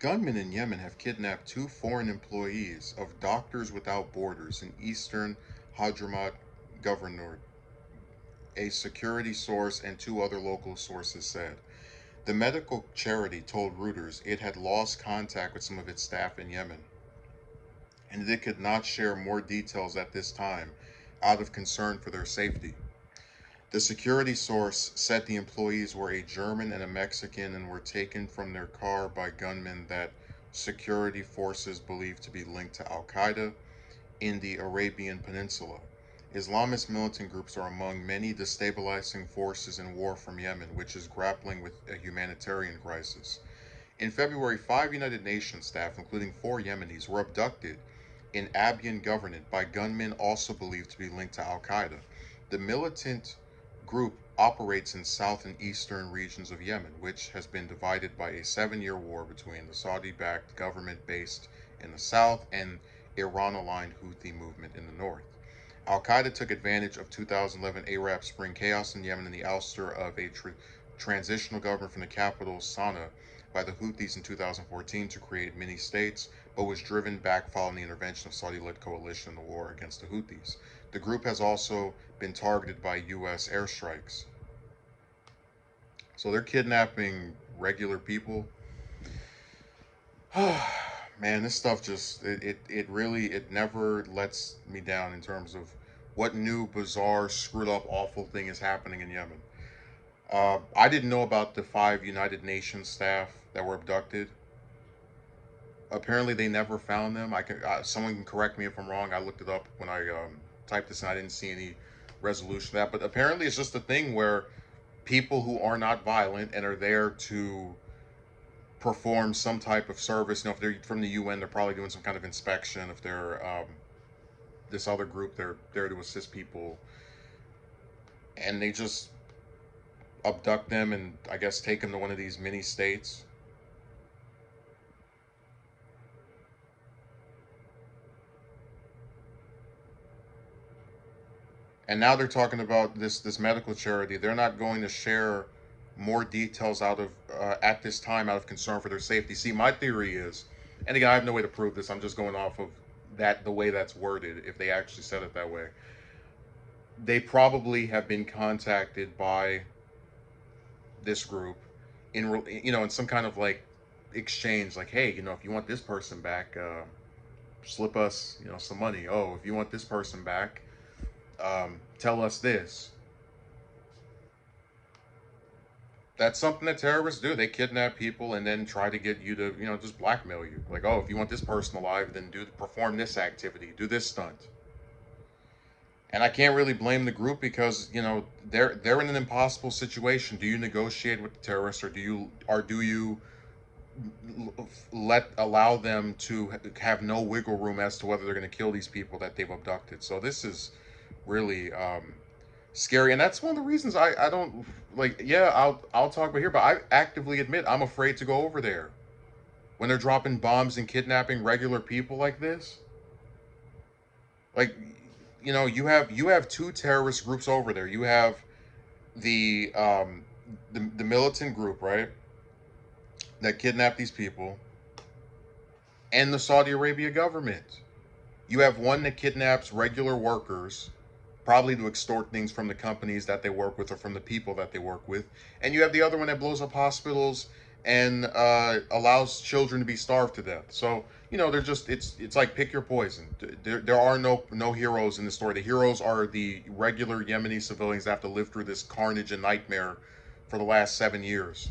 Gunmen in Yemen have kidnapped two foreign employees of Doctors Without Borders in eastern Hadramaut Governorate, a security source and two other local sources said. The medical charity told Reuters it had lost contact with some of its staff in Yemen, and it could not share more details at this time out of concern for their safety. The security source said the employees were a German and a Mexican and were taken from their car by gunmen that security forces believed to be linked to Al Qaeda in the Arabian Peninsula. Islamist militant groups are among many destabilizing forces in war from Yemen, which is grappling with a humanitarian crisis. In February, five United Nations staff, including four Yemenis, were abducted in Abyei Governorate by gunmen also believed to be linked to Al Qaeda. The militant group operates in south and eastern regions of Yemen, which has been divided by a 7 year war between the Saudi backed government based in the south and Iran aligned Houthi movement in the north. Al Qaeda took advantage of 2011 Arab Spring chaos in Yemen and the ouster of a transitional government from the capital, Sana'a, by the Houthis in 2014 to create mini states, but was driven back following the intervention of Saudi led coalition in the war against the Houthis. The group has also been targeted by U.S. airstrikes. So they're kidnapping regular people. Man, this stuff just it really it never lets me down in terms of what new bizarre screwed up awful thing is happening in Yemen. I didn't know about the five United Nations staff that were abducted. Apparently, they never found them. Someone can correct me if I'm wrong. I looked it up when I typed this, and I didn't see any resolution to that. But apparently, it's just a thing where people who are not violent and are there to perform some type of service. You know, if they're from the UN, they're probably doing some kind of inspection. If they're this other group, they're there to assist people, and they just abduct them and I guess take them to one of these mini states. And now they're talking about this medical charity. They're not going to share more details out of at this time out of concern for their safety. See, my theory is, and again, I have no way to prove this. I'm just going off of that the way that's worded. If they actually said it that way, they probably have been contacted by this group in some kind of like exchange, like, hey, if you want this person back, slip us some money. Oh, if you want this person back, tell us this. That's something that terrorists do. They kidnap people and then try to get you to, just blackmail you. Like, oh, if you want this person alive, then perform this activity, do this stunt. And I can't really blame the group because they're in an impossible situation. Do you negotiate with the terrorists, or do you allow them to have no wiggle room as to whether they're going to kill these people that they've abducted? So this is really scary, and that's one of the reasons I don't like. Yeah, I'll talk about here, but I actively admit I'm afraid to go over there when they're dropping bombs and kidnapping regular people like this. Like, you have two terrorist groups over there. You have the the militant group, right, that kidnap these people, and the Saudi Arabia government. You have one that kidnaps regular workers, probably to extort things from the companies that they work with or from the people that they work with. And you have the other one that blows up hospitals and allows children to be starved to death. So they're just it's like pick your poison. There are no heroes in the story. The heroes are the regular Yemeni civilians that have to live through this carnage and nightmare for the last 7 years.